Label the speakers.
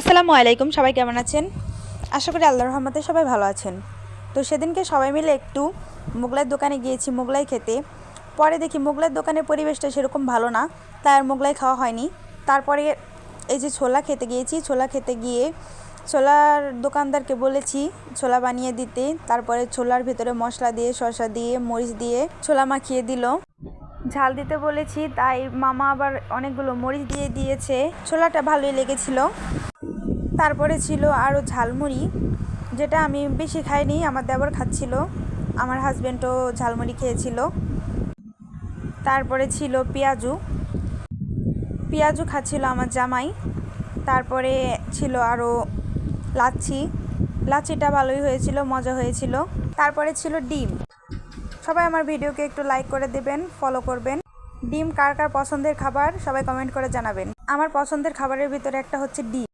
Speaker 1: আসসালামু আলাইকুম, সবাই কেমন আছেন? আশা করি আল্লাহর রহমতে সবাই ভালো আছেন। তো সেদিনকে সবাই মিলে একটু মোগলাইয়ের দোকানে গিয়েছি মোগলাই খেতে। পরে দেখি মোগলাইয়ের দোকানের পরিবেশটা সেরকম ভালো না, তাই আর মোগলাই খাওয়া হয়নি। তারপরে এই যে ছোলা খেতে গিয়েছি, ছোলা খেতে গিয়ে ছোলার দোকানদারকে বলেছি ছোলা বানিয়ে দিতে। তারপরে ছোলার ভিতরে মশলা দিয়ে, শসা দিয়ে, মরিচ দিয়ে ছোলা মাখিয়ে দিল। ঝাল দিতে বলেছি, তাই মামা আবার অনেকগুলো মরিচ দিয়ে দিয়েছে। ছোলাটা ভালোই লেগেছিল। তারপরে ছিল আরও ঝালমুড়ি, যেটা আমি বেশি খাইনি, আমার দেবর খাচ্ছিল, আমার হাজব্যান্ডও ঝালমুড়ি খেয়েছিল। তারপরে ছিল পেঁয়াজু, পেঁয়াজু খাচ্ছিল আমার জামাই। তারপরে ছিল আরও লাচ্ছি, লাচ্ছিটা ভালোই হয়েছিল, মজা হয়েছিল। তারপরে ছিল ডিম। সবাই আমার ভিডিওকে একটু লাইক করে দেবেন, ফলো করবেন। ডিম কার কার পছন্দের খাবার সবাই কমেন্ট করে জানাবেন। আমার পছন্দের খাবারের ভিতরে একটা হচ্ছে ডিম।